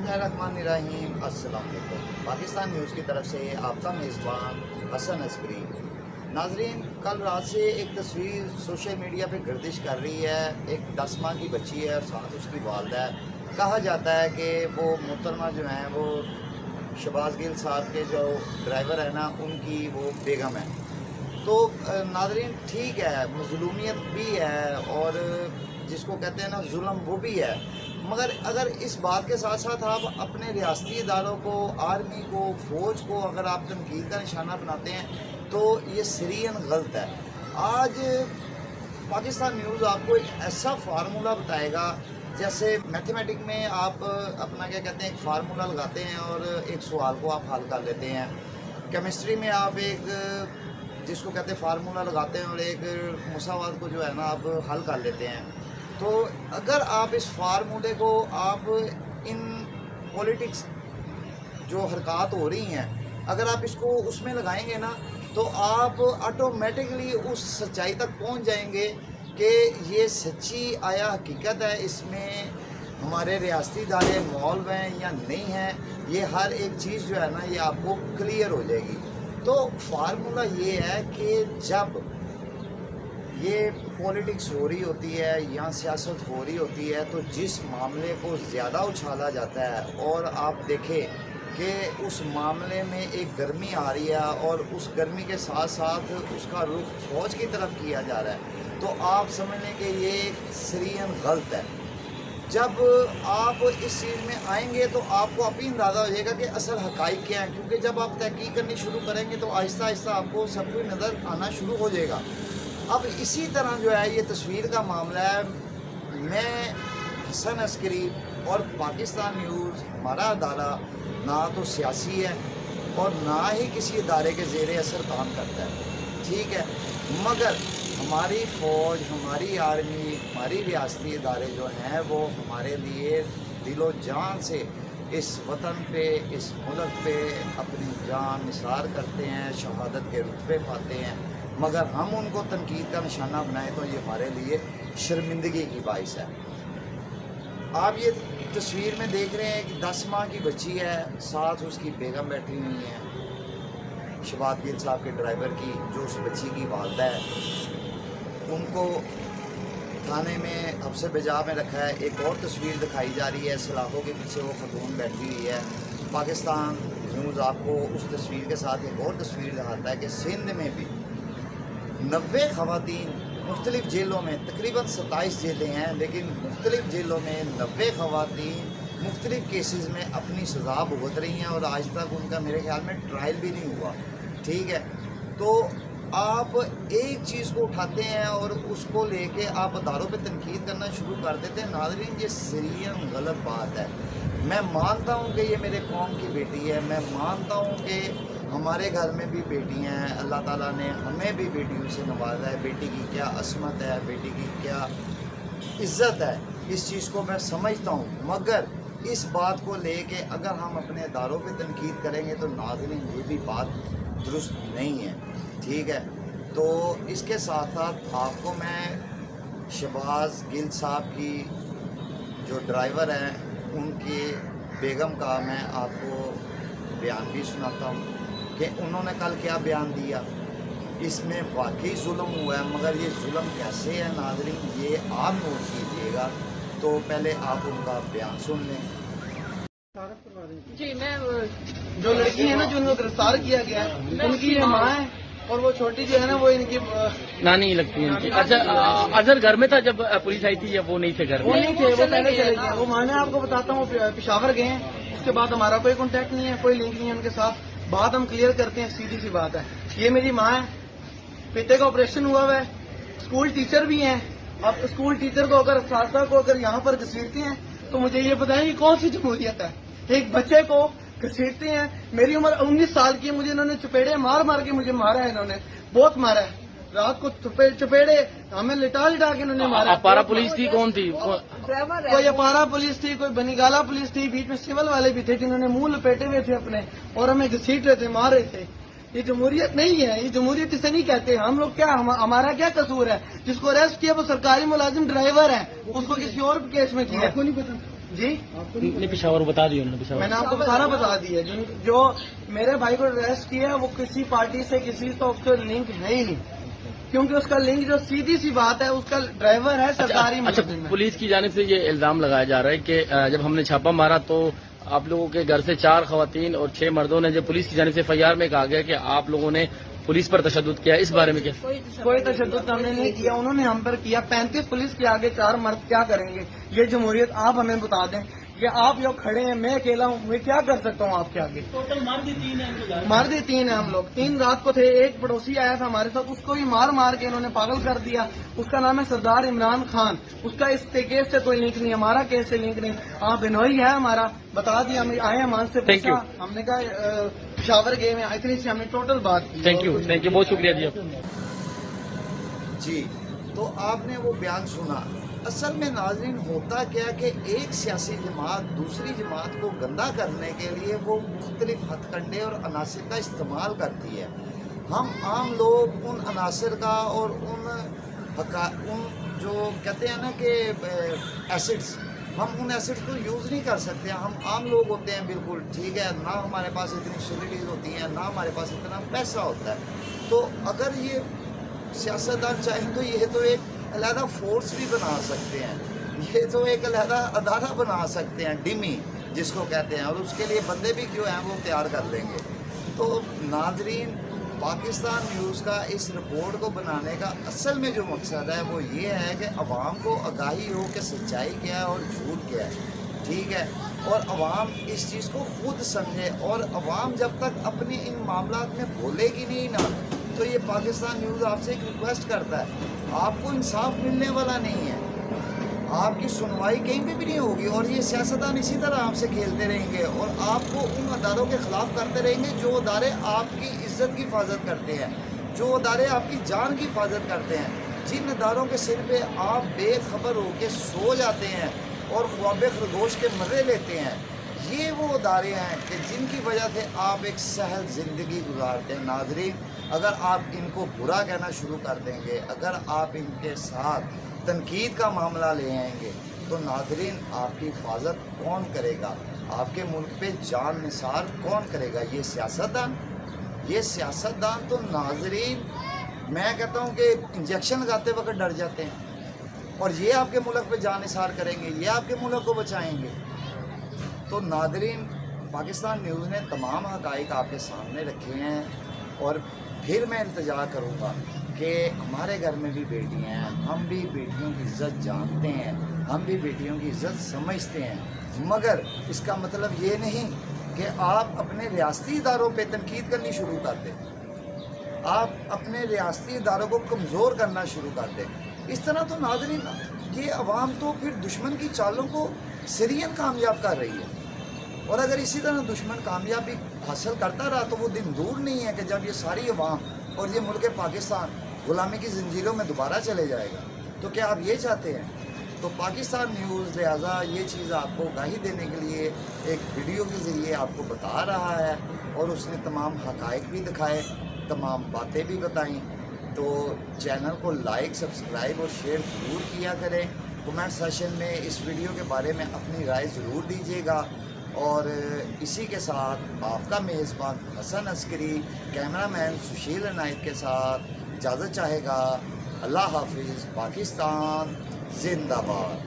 बिस्मिल्लाहिर्रहमानिर्रहीम। अस्सलाम वालेकुम। पाकिस्तान न्यूज़ की तरफ से आपका मेज़बान हसन अस्करी। नाजरीन, कल रात से एक तस्वीर सोशल मीडिया पे गर्दिश कर रही है। एक 10 माह की बच्ची है और साथ उसकी वालदा है। कहा जाता है कि वो मोहतरमा जो हैं वो शहबाज गिल साहब के जो ड्राइवर है ना, उनकी वो बेगम है। तो नाजरीन, ठीक है, मज़लूमियत भी है और जिसको कहते हैं ना जुल्म, वो भी है। मगर अगर इस बात के साथ साथ आप अपने रियासती इदारों को, आर्मी को, फ़ौज को अगर आप तनकीद का निशाना बनाते हैं तो ये सरीयन गलत है। आज पाकिस्तान न्यूज़ आपको एक ऐसा फार्मूला बताएगा जैसे मैथमेटिक में आप अपना क्या कहते हैं, एक फार्मूला लगाते हैं और एक सवाल को आप हल कर लेते हैं। केमिस्ट्री में आप एक जिसको कहते हैं फार्मूला लगाते हैं और एक मुसावात को जो है ना आप हल कर लेते हैं। तो अगर आप इस फार्मूले को आप इन पॉलिटिक्स जो हरकत हो रही हैं, अगर आप इसको उसमें लगाएंगे ना तो आप ऑटोमेटिकली उस सच्चाई तक पहुंच जाएंगे कि ये सच्ची आया हकीकत है, इसमें हमारे रियासती इदारे इन्वॉल्व हैं या नहीं हैं। ये हर एक चीज़ जो है ना ये आपको क्लियर हो जाएगी। तो फार्मूला ये है कि जब ये पॉलिटिक्स हो रही होती है या सियासत हो रही होती है तो जिस मामले को ज़्यादा उछाला जाता है और आप देखें कि उस मामले में एक गर्मी आ रही है और उस गर्मी के साथ साथ उसका रुख फौज की तरफ किया जा रहा है, तो आप समझ लें कि ये सरीयन गलत है। जब आप इस चीज़ में आएंगे तो आपको अभी अंदाज़ा हो जाएगा कि असल हक़ाइक़ क्या है, क्योंकि जब आप तहकीक करनी शुरू करेंगे तो आहिस्ता आहिस्ता आपको सब कुछ नज़र आना शुरू हो जाएगा। अब इसी तरह जो है ये तस्वीर का मामला है। मैं हसन अस्करी और पाकिस्तान न्यूज़, हमारा अदारा ना तो सियासी है और ना ही किसी इदारे के ज़ेर असर काम करता है, ठीक है। मगर हमारी फ़ौज, हमारी आर्मी, हमारी रियासती इदारे जो हैं वो हमारे लिए दिलो जान से इस वतन पे, इस मुल्क पे अपनी जान निसार करते हैं, शहादत के रुतबे पाते हैं। मगर हम उनको तनकीद का निशाना बनाएं तो ये हमारे लिए शर्मिंदगी की बाइस है। आप ये तस्वीर में देख रहे हैं कि 10 माह की बच्ची है, साथ उसकी बेगम बैठी हुई है, शहबाज गिल साहब के ड्राइवर की, जो उस बच्ची की वालदा है। उनको थाने में हफ्से बेजा में रखा है। एक और तस्वीर दिखाई जा रही है, सलाखों के पीछे वो खतून बैठी हुई है। पाकिस्तान न्यूज़ आपको उस तस्वीर के साथ एक और तस्वीर दिखाता है कि सिंध में भी 90 ख़वातीन मुख्तलिफ़ जेलों में, तकरीबन 27 जेलें हैं, लेकिन मुख्तलिफ़ जेलों में 90 ख़वातीन मुख्तलिफ़ केसेस में अपनी सज़ा भुगत रही हैं और आज तक उनका मेरे ख्याल में ट्रायल भी नहीं हुआ, ठीक है। तो आप एक चीज़ को उठाते हैं और उसको लेके आप अदारों पे तनकीद करना शुरू कर देते हैं। नाज़रीन, ये सरीयन गलत बात है। मैं मानता हूँ कि ये मेरे कौम की बेटी है, मैं मानता हूँ कि हमारे घर में भी बेटियां हैं, अल्लाह ताला ने हमें भी बेटियों से नवाजा है। बेटी की क्या असमत है, बेटी की क्या इज़्ज़त है, इस चीज़ को मैं समझता हूँ। मगर इस बात को लेके अगर हम अपने इदारों पे तनकीद करेंगे तो नाज़रीन ये भी बात दुरुस्त नहीं है, ठीक है। तो इसके साथ साथ आपको मैं शहबाज गिल साहब की जो ड्राइवर हैं उनके बेगम का मैं आपको बयान भी सुनाता हूँ कि उन्होंने कल क्या बयान दिया। इसमें वाकई जुल्म हुआ है, मगर ये जुल्म कैसे है नाज़रीन, ये आप नोट कीजिएगा। तो पहले आप उनका बयान सुन लें। जी, मैं जो लड़की है ना जिनको गिरफ्तार किया गया है उनकी ये माँ है और वो छोटी जो है ना वो इनकी नानी लगती है। अच्छा, अजहर घर में था जब पुलिस आई थी या वो नहीं थे घर वो में? नहीं थे, वो पहले चले गए। वो माँ, मैं आपको बताता हूँ, पेशावर गए हैं, उसके बाद हमारा कोई कांटेक्ट नहीं है, कोई लिंक नहीं है उनके साथ। बात हम क्लियर करते हैं, सीधी सी बात है। ये मेरी माँ है, बेटे का ऑपरेशन हुआ हुआ है, स्कूल टीचर भी हैं। अब स्कूल टीचर को अगर सासा को अगर यहाँ पर घसीटते हैं तो मुझे ये बताएं कि कौन सी जमहूरियत है। एक बच्चे को घसीटते हैं, मेरी उम्र 19 साल की है, मुझे इन्होंने चपेड़े मार मार के मुझे मारा है, इन्होंने बहुत मारा है। रात को चपेड़े हमें लिटा लिटा के इन्होंने मारा। अपारा पुलिस थी? कौन थी? कोई अपारा पुलिस थी, कोई बनीगाला पुलिस थी, बीच में सिविल वाले भी थे जिन्होंने मुंह लपेटे हुए थे अपने और हमें घसीट रहे थे, मार रहे थे। ये जमहूरियत नहीं है, ये जमहूरियत इसे नहीं कहते। हम लोग क्या, हमारा क्या कसूर है? जिसको अरेस्ट किया वो सरकारी मुलाजिम ड्राइवर है, उसको किसी और केस में किया। جی नहीं पेशावर बता दिया उन्होंने पेशावर मैंने आपको सारा बता दिया। जो मेरे भाई को अरेस्ट किया है वो किसी पार्टी से किसी तो उसका लिंक है ही नहीं, क्योंकि उसका लिंक जो सीधी सी बात है, उसका ड्राइवर है सरकारी अच्छा मुलाजिम है। पुलिस की जानिब से ये इल्जाम लगाया जा रहा है कि जब हमने छापा मारा तो आप लोगों के घर से 4 खवातीन और 6 मर्दों ने, जब पुलिस की जानिब से FIR में कहा गया कि आप लोगों ने पुलिस पर तशद्दुद किया, इस बारे में क्या? कोई तशद्दुद हमने नहीं किया, उन्होंने हम पर किया। 35 पुलिस के आगे 4 मर्द क्या करेंगे? ये जमहूरियत आप हमें बता दें कि आप जो खड़े हैं, मैं अकेला हूँ, मैं क्या कर सकता हूँ आपके आगे? टोटल मर्द 3 है, मर्द 3 है हम लोग। 3 रात को थे, एक पड़ोसी आया था हमारे साथ, उसको भी मार मार के इन्होंने पागल कर दिया। उसका नाम है सरदार इमरान खान। उसका इस केस से कोई लिंक नहीं, हमारा केस से लिंक नहीं। हाँ बिनोई है हमारा, बता दिया। हम आए हमान से Thank you. पूछा, हमने कहा पेशावर गए में, इतनी सी हमने टोटल बात की। थैंक यू, बहुत शुक्रिया जी आप। जी, तो आपने वो बयान सुना। असल में नाज़रीन होता क्या कि एक सियासी जमात दूसरी जमात को गंदा करने के लिए वो मुख्तलिफ हथकंडे और अनासर का इस्तेमाल करती है। हम आम लोग उन अनासर का और उन जो कहते हैं ना कि एसिड्स, हम उन एसिड्स को यूज़ नहीं कर सकते। हम आम लोग होते हैं, बिल्कुल ठीक है, ना हमारे पास इतनी फैसिलिटीज़ होती हैं, ना हमारे पास इतना पैसा होता है। तो अगर ये सियासतदान चाहें तो ये तो एक अलहदा फोर्स भी बना सकते हैं, ये तो एक अलहदा अदारा बना सकते हैं, डिमी जिसको कहते हैं, और उसके लिए बंदे भी जो हैं वो तैयार कर लेंगे। तो नाज़रीन, पाकिस्तान न्यूज़ का इस रिपोर्ट को बनाने का असल में जो मकसद है वो ये है कि अवाम को आगाही हो कि सच्चाई क्या है और झूठ क्या है, ठीक है, और अवाम इस चीज़ को खुद समझे। और अवाम जब तक अपने इन मामलात में बोलेगी नहीं ना, तो ये पाकिस्तान न्यूज़ आपसे एक रिक्वेस्ट करता है, आपको इंसाफ मिलने वाला नहीं है, आपकी सुनवाई कहीं पे भी नहीं होगी, और ये सियासतदान इसी तरह आपसे खेलते रहेंगे और आपको उन अदारों के ख़िलाफ़ करते रहेंगे जो अदारे आपकी इज़्ज़त की हिफाजत करते हैं, जो अदारे आपकी जान की हिफाजत करते हैं, जिन अदारों के सिर पे आप बेखबर होकर सो जाते हैं और ख्वाब खरगोश के मज़े लेते हैं। ये वो अदारे हैं कि जिनकी वजह से आप एक सहल ज़िंदगी गुजारते हैं। नाज़रीन, अगर आप इनको बुरा कहना शुरू कर देंगे, अगर आप इनके साथ तनकीद का मामला ले आएंगे, तो नाज़रीन आपकी हिफाजत कौन करेगा? आपके मुल्क पे जान निसार कौन करेगा? ये सियासतदान? ये सियासतदान तो नाज़रीन मैं कहता हूँ कि इंजेक्शन लगाते वक्त डर जाते हैं, और ये आपके मुल्क पे जान निसार करेंगे, ये आपके मुल्क को बचाएंगे। तो नाज़रीन, पाकिस्तान न्यूज़ ने तमाम हक़ाइक़ आपके सामने रखे हैं, और फिर मैं इंतज़ार करूँगा कि हमारे घर में भी बेटियां हैं, हम भी बेटियों की इज़्ज़त जानते हैं, हम भी बेटियों की इज़्ज़त समझते हैं, मगर इसका मतलब ये नहीं कि आप अपने रियासती इदारों पे तनकीद करनी शुरू कर दें, आप अपने रियासती इदारों को कमज़ोर करना शुरू कर दें। इस तरह तो नाज़रीन ये अवाम तो फिर दुश्मन की चालों को सिरियन कामयाब कर रही है, और अगर इसी तरह दुश्मन कामयाबी हासिल करता रहा तो वो दिन दूर नहीं है कि जब ये सारी अवाम और ये मुल्क पाकिस्तान गुलामी की ज़ंजीरों में दोबारा चले जाएगा। तो क्या आप ये चाहते हैं? तो पाकिस्तान न्यूज़ लिहाजा ये चीज़ आपको आगाही देने के लिए एक वीडियो के ज़रिए आपको बता रहा है, और उसने तमाम हक़ाइक़ भी दिखाए, तमाम बातें भी बताईं। तो चैनल को लाइक, सब्सक्राइब और शेयर ज़रूर किया करें। कमेंट सेशन में इस वीडियो के बारे में अपनी राय ज़रूर दीजिएगा, और इसी के साथ आपका मेज़बान हसन अस्करी कैमरामैन सुशील अनायत के साथ इजाज़त चाहेगा। अल्लाह हाफिज़। पाकिस्तान जिंदाबाद।